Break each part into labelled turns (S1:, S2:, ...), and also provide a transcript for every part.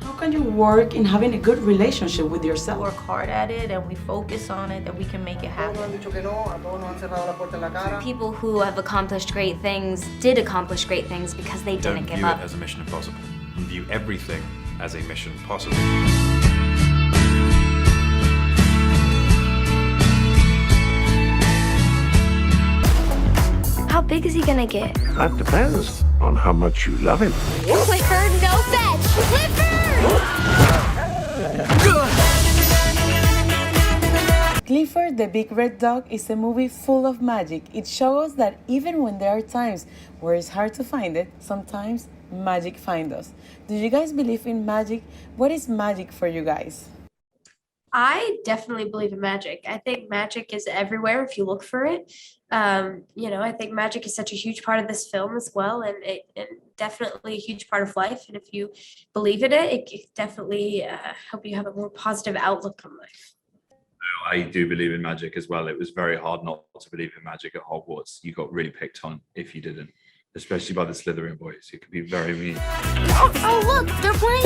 S1: How can you work in having a good relationship with yourself?
S2: Work hard at it and we focus on it, then we can make it happen.
S3: People who have accomplished great things did accomplish great things because they didn't give up.
S4: Don't view it as a mission impossible. View everything as a mission possible.
S3: How big is he gonna get?
S5: That depends on how much you love him.
S3: Clifford, no fetch!
S1: Clifford the Big Red Dog is a movie full of magic. It shows us that even when there are times where it's hard to find it, sometimes magic finds us. Do you guys believe in magic? What is magic for you guys?
S6: I definitely believe in magic. I think magic is everywhere if you look for it. I think magic is such a huge part of this film as well, and definitely a huge part of life. And if you believe in it, it can definitely help you have a more positive outlook on life.
S4: I do believe in magic as well. It was very hard not to believe in magic at Hogwarts. You got really picked on if you didn't, especially by the Slytherin boys. You could be very mean.
S3: Oh, look, they're playing!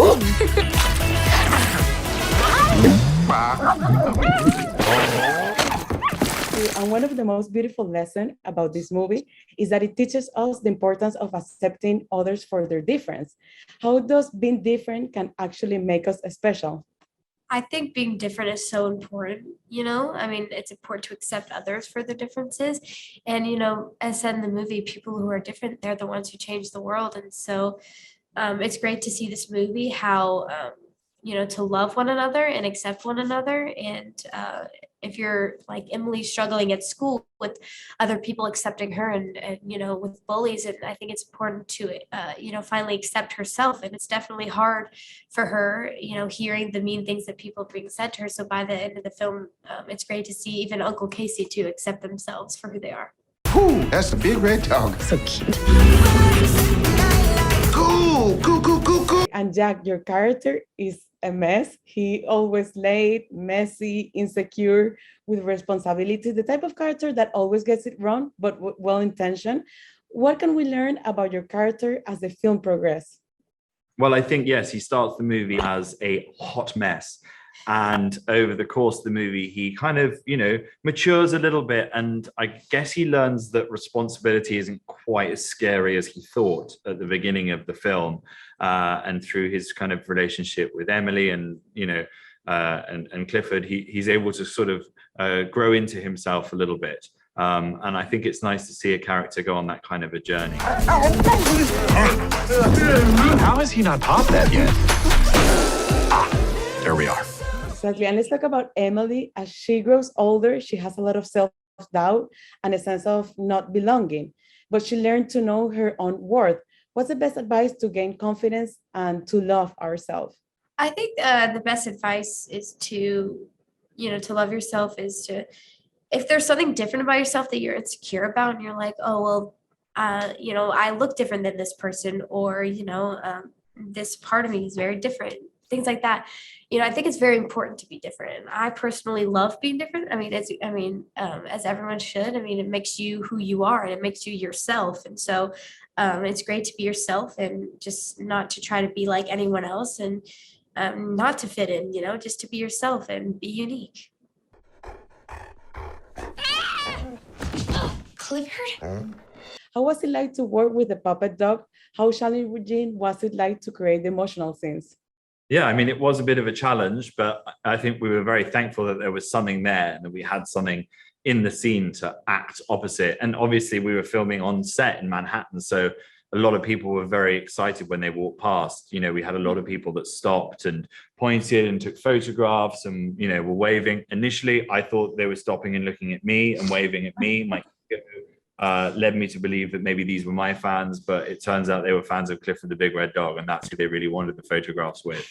S1: And one of the most beautiful lessons about this movie is that it teaches us the importance of accepting others for their difference. How does being different can actually make us special?
S6: I think being different is so important, it's important to accept others for their differences. And, as said in the movie, people who are different, they're the ones who change the world. And so it's great to see this movie, how, to love one another and accept one another. And if you're like Emily struggling at school with other people accepting her and with bullies, and I think it's important to, finally accept herself. And it's definitely hard for her, hearing the mean things that people are being said to her. So by the end of the film, it's great to see even Uncle Casey to accept themselves for who they are.
S5: Ooh, that's a big red dog.
S1: So cute.
S5: Cool.
S1: And Jack, your character is a mess. He always late, messy, insecure, with responsibility, the type of character that always gets it wrong, but well-intentioned. What can we learn about your character as the film progresses?
S4: Well, I think, yes, he starts the movie as a hot mess. And over the course of the movie, he kind of, matures a little bit. And I guess he learns that responsibility isn't quite as scary as he thought at the beginning of the film. And through his kind of relationship with Emily and, and Clifford, he's able to sort of grow into himself a little bit. And I think it's nice to see a character go on that kind of a journey.
S5: How has he not popped that yet? There we are.
S1: Exactly. And let's talk about Emily. As she grows older, she has a lot of self-doubt and a sense of not belonging, but she learned to know her own worth. What's the best advice to gain confidence and to love ourselves?
S6: I think the best advice is to love yourself, is to, if there's something different about yourself that you're insecure about and you're like, oh, well, I look different than this person, or, this part of me is very different, things like that. I think it's very important to be different. And I personally love being different. As everyone should. It makes you who you are and it makes you yourself. And so it's great to be yourself and just not to try to be like anyone else and not to fit in, just to be yourself and be unique.
S3: Clifford?
S1: How was it like to work with the puppet dog? How challenging was it like to create the emotional scenes?
S4: Yeah, it was a bit of a challenge, but I think we were very thankful that there was something there and that we had something in the scene to act opposite. And obviously we were filming on set in Manhattan, so a lot of people were very excited when they walked past. We had a lot of people that stopped and pointed and took photographs and, were waving. Initially, I thought they were stopping and looking at me and waving at me. My led me to believe that maybe these were my fans, but it turns out they were fans of Clifford the Big Red Dog, and that's who they really wanted the photographs with.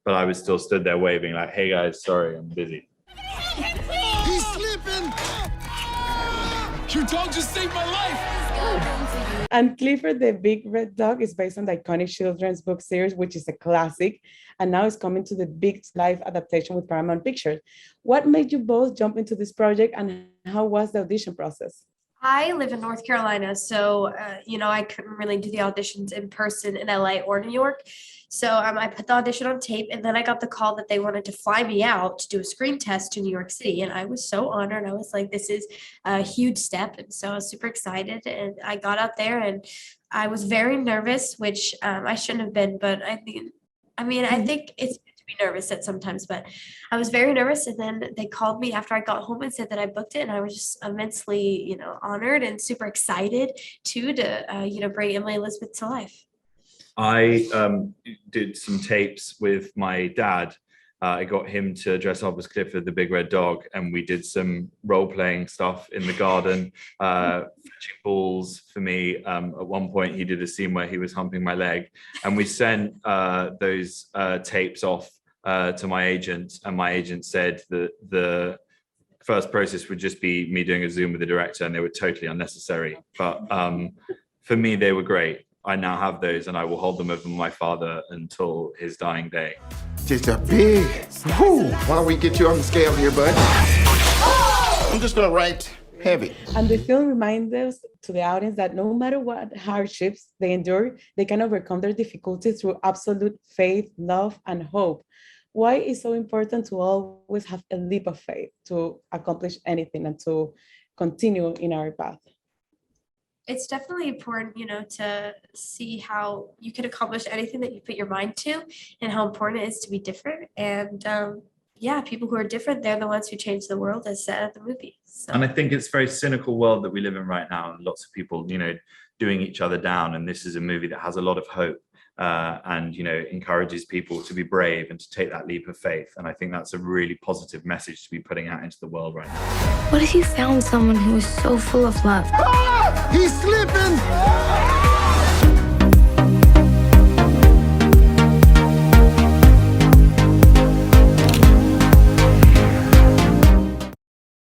S4: But I was still stood there waving like, hey guys, sorry, I'm busy.
S7: He's slipping! Your dog just saved my life!
S1: And Clifford the Big Red Dog is based on the iconic children's book series, which is a classic, and now it's coming to the big live adaptation with Paramount Pictures. What made you both jump into this project, and how was the audition process?
S6: I live in North Carolina, so I couldn't really do the auditions in person in LA or New York. So I put the audition on tape, and then I got the call that they wanted to fly me out to do a screen test to New York City, and I was so honored. I was like, "This is a huge step," and so I was super excited. And I got out there, and I was very nervous, which I shouldn't have been, but I think it's good to be nervous at sometimes, but I was very nervous. And then they called me after I got home and said that I booked it. And I was just immensely, honored and super excited to bring Emily Elizabeth to life.
S4: I did some tapes with my dad. I got him to dress up as Clifford, the big red dog, and we did some role-playing stuff in the garden, fetching balls for me. At one point, he did a scene where he was humping my leg, and we sent those tapes off to my agent, and my agent said that the first process would just be me doing a Zoom with the director, and they were totally unnecessary. But for me, they were great. I now have those, and I will hold them over my father until his dying day.
S5: Just a big, whoo. Why don't we get you on the scale here, bud? I'm just gonna write heavy.
S1: And the film reminds us to the audience that no matter what hardships they endure, they can overcome their difficulties through absolute faith, love, and hope. Why is so important to always have a leap of faith to accomplish anything and to continue in our path?
S6: It's definitely important, to see how you can accomplish anything that you put your mind to, and how important it is to be different. And people who are different, they're the ones who change the world, as said at the movie. So.
S4: And I think it's a very cynical world that we live in right now, and lots of people, doing each other down. And this is a movie that has a lot of hope and, encourages people to be brave and to take that leap of faith. And I think that's a really positive message to be putting out into the world right now.
S8: What if you found someone who was so full of love?
S5: Ah! He's slipping!